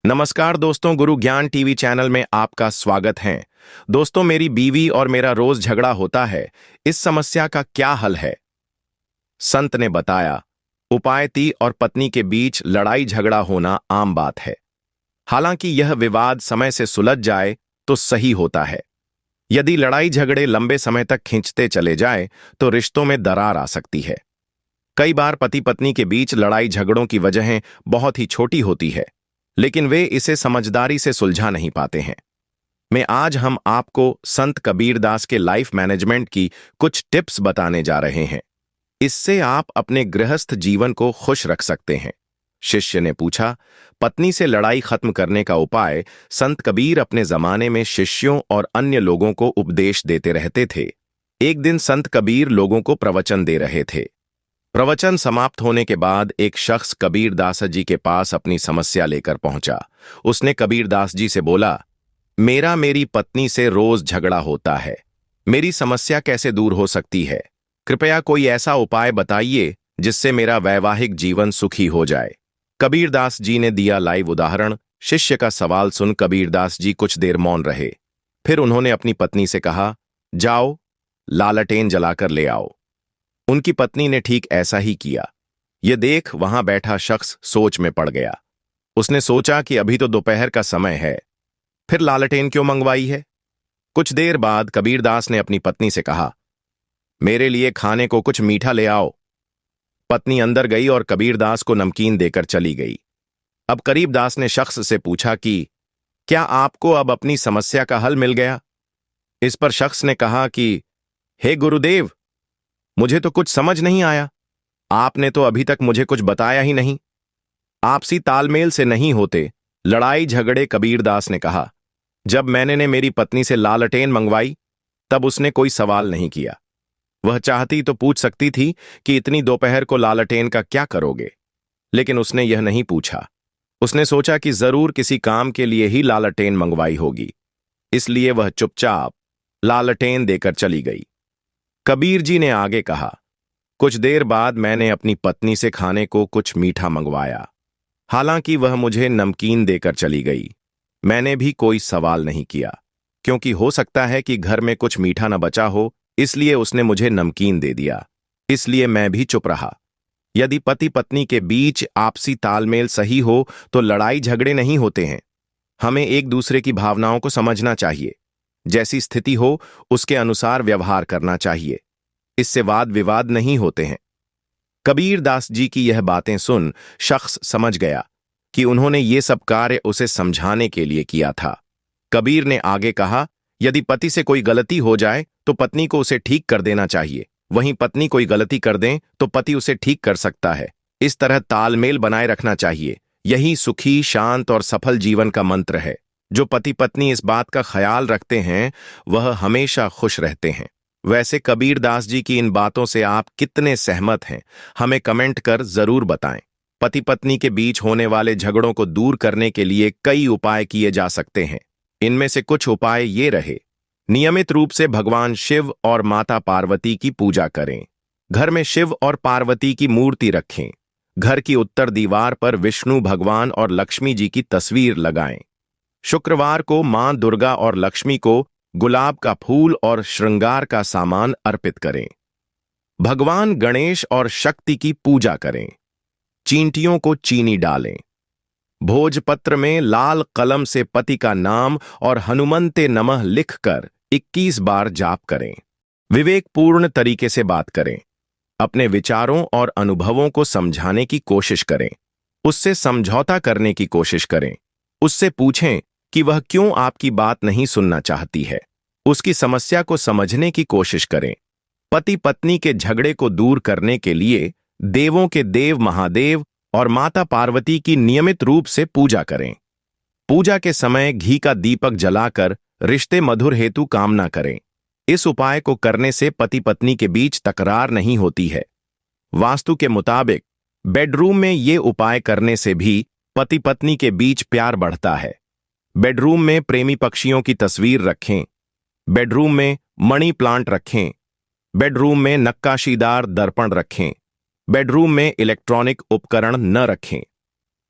नमस्कार दोस्तों, गुरु ज्ञान टीवी चैनल में आपका स्वागत है। दोस्तों, मेरी बीवी और मेरा रोज झगड़ा होता है। इस समस्या का क्या हल है? संत ने बताया, उपाय पति और पत्नी के बीच लड़ाई झगड़ा होना आम बात है। हालांकि यह विवाद समय से सुलझ जाए तो सही होता है। यदि लड़ाई झगड़े लंबे समय तक खींचते चले जाए तो रिश्तों में दरार आ सकती है। कई बार पति पत्नी के बीच लड़ाई झगड़ों की वजहें बहुत ही छोटी होती है, लेकिन वे इसे समझदारी से सुलझा नहीं पाते हैं। आज हम आपको संत कबीरदास के लाइफ मैनेजमेंट की कुछ टिप्स बताने जा रहे हैं। इससे आप अपने गृहस्थ जीवन को खुश रख सकते हैं। शिष्य ने पूछा, पत्नी से लड़ाई खत्म करने का उपाय। संत कबीर अपने जमाने में शिष्यों और अन्य लोगों को उपदेश देते रहते थे। एक दिन संत कबीर लोगों को प्रवचन दे रहे थे। प्रवचन समाप्त होने के बाद एक शख्स कबीरदास जी के पास अपनी समस्या लेकर पहुंचा। उसने कबीरदास जी से बोला, मेरी पत्नी से रोज झगड़ा होता है। मेरी समस्या कैसे दूर हो सकती है? कृपया कोई ऐसा उपाय बताइए जिससे मेरा वैवाहिक जीवन सुखी हो जाए। कबीरदास जी ने दिया लाइव उदाहरण। शिष्य का सवाल सुन कबीरदास जी कुछ देर मौन रहे। फिर उन्होंने अपनी पत्नी से कहा, जाओ लालटेन जलाकर ले आओ। उनकी पत्नी ने ठीक ऐसा ही किया। यह देख वहां बैठा शख्स सोच में पड़ गया। उसने सोचा कि अभी तो दोपहर का समय है, फिर लालटेन क्यों मंगवाई है? कुछ देर बाद कबीरदास ने अपनी पत्नी से कहा, मेरे लिए खाने को कुछ मीठा ले आओ। पत्नी अंदर गई और कबीरदास को नमकीन देकर चली गई। अब कबीरदास ने शख्स से पूछा कि क्या आपको अब अपनी समस्या का हल मिल गया? इस पर शख्स ने कहा कि हे गुरुदेव, मुझे तो कुछ समझ नहीं आया। आपने तो अभी तक मुझे कुछ बताया ही नहीं। आपसी तालमेल से नहीं होते लड़ाई झगड़े। कबीरदास ने कहा, जब मैंने मेरी पत्नी से लालटेन मंगवाई तब उसने कोई सवाल नहीं किया। वह चाहती तो पूछ सकती थी कि इतनी दोपहर को लालटेन का क्या करोगे, लेकिन उसने यह नहीं पूछा। उसने सोचा कि जरूर किसी काम के लिए ही लालटेन मंगवाई होगी, इसलिए वह चुपचाप लालटेन देकर चली गई। कबीर जी ने आगे कहा, कुछ देर बाद मैंने अपनी पत्नी से खाने को कुछ मीठा मंगवाया। हालांकि वह मुझे नमकीन देकर चली गई। मैंने भी कोई सवाल नहीं किया, क्योंकि हो सकता है कि घर में कुछ मीठा न बचा हो, इसलिए उसने मुझे नमकीन दे दिया। इसलिए मैं भी चुप रहा। यदि पति पत्नी के बीच आपसी तालमेल सही हो तो लड़ाई झगड़े नहीं होते हैं। हमें एक दूसरे की भावनाओं को समझना चाहिए। जैसी स्थिति हो उसके अनुसार व्यवहार करना चाहिए। इससे वाद विवाद नहीं होते हैं। कबीरदास जी की यह बातें सुन शख्स समझ गया कि उन्होंने ये सब कार्य उसे समझाने के लिए किया था। कबीर ने आगे कहा, यदि पति से कोई गलती हो जाए तो पत्नी को उसे ठीक कर देना चाहिए। वहीं पत्नी कोई गलती कर दें तो पति उसे ठीक कर सकता है। इस तरह तालमेल बनाए रखना चाहिए। यही सुखी, शांत और सफल जीवन का मंत्र है। जो पति पत्नी इस बात का ख्याल रखते हैं वह हमेशा खुश रहते हैं। वैसे कबीरदास जी की इन बातों से आप कितने सहमत हैं, हमें कमेंट कर जरूर बताएं। पति पत्नी के बीच होने वाले झगड़ों को दूर करने के लिए कई उपाय किए जा सकते हैं। इनमें से कुछ उपाय ये रहे। नियमित रूप से भगवान शिव और माता पार्वती की पूजा करें। घर में शिव और पार्वती की मूर्ति रखें। घर की उत्तर दीवार पर विष्णु भगवान और लक्ष्मी जी की तस्वीर लगाएं। शुक्रवार को मां दुर्गा और लक्ष्मी को गुलाब का फूल और श्रृंगार का सामान अर्पित करें। भगवान गणेश और शक्ति की पूजा करें। चींटियों को चीनी डालें। भोजपत्र में लाल कलम से पति का नाम और हनुमन्ते नमः लिखकर 21 बार जाप करें। विवेकपूर्ण तरीके से बात करें। अपने विचारों और अनुभवों को समझाने की कोशिश करें। उससे समझौता करने की कोशिश करें। उससे पूछें कि वह क्यों आपकी बात नहीं सुनना चाहती है। उसकी समस्या को समझने की कोशिश करें। पति पत्नी के झगड़े को दूर करने के लिए देवों के देव महादेव और माता पार्वती की नियमित रूप से पूजा करें। पूजा के समय घी का दीपक जलाकर रिश्ते मधुर हेतु कामना करें। इस उपाय को करने से पति पत्नी के बीच तकरार नहीं होती है। वास्तु के मुताबिक बेडरूम में ये उपाय करने से भी पति पत्नी के बीच प्यार बढ़ता है। बेडरूम में प्रेमी पक्षियों की तस्वीर रखें। बेडरूम में मनी प्लांट रखें। बेडरूम में नक्काशीदार दर्पण रखें। बेडरूम में इलेक्ट्रॉनिक उपकरण न रखें।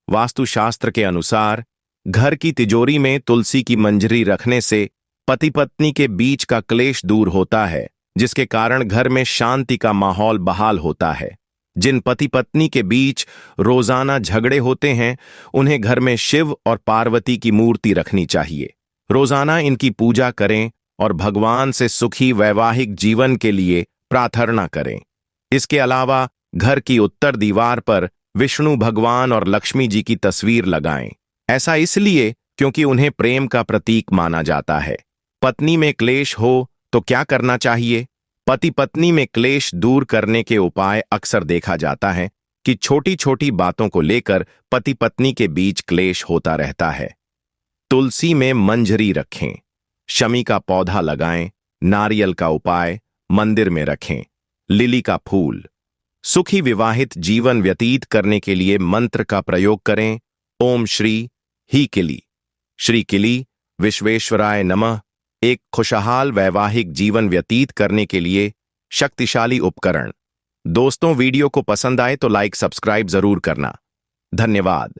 वास्तुशास्त्र के अनुसार घर की तिजोरी में तुलसी की मंजरी रखने से पति पत्नी के बीच का क्लेश दूर होता है, जिसके कारण घर में शांति का माहौल बहाल होता है। जिन पति पत्नी के बीच रोजाना झगड़े होते हैं, उन्हें घर में शिव और पार्वती की मूर्ति रखनी चाहिए। रोजाना इनकी पूजा करें और भगवान से सुखी वैवाहिक जीवन के लिए प्रार्थना करें। इसके अलावा घर की उत्तर दीवार पर विष्णु भगवान और लक्ष्मी जी की तस्वीर लगाएं। ऐसा इसलिए क्योंकि उन्हें प्रेम का प्रतीक माना जाता है। पत्नी में क्लेश हो तो क्या करना चाहिए? पति पत्नी में क्लेश दूर करने के उपाय अक्सर देखा जाता है कि छोटी छोटी बातों को लेकर पति पत्नी के बीच क्लेश होता रहता है। तुलसी में मंजरी रखें, शमी का पौधा लगाएं, नारियल का उपाय मंदिर में रखें, लिली का फूल। सुखी विवाहित जीवन व्यतीत करने के लिए मंत्र का प्रयोग करें। ओम श्री ही किली, श्री किली विश्वेश्वराय नमः। एक खुशहाल वैवाहिक जीवन व्यतीत करने के लिए शक्तिशाली उपकरण। दोस्तों, वीडियो को पसंद आए तो लाइक सब्सक्राइब जरूर करना। धन्यवाद।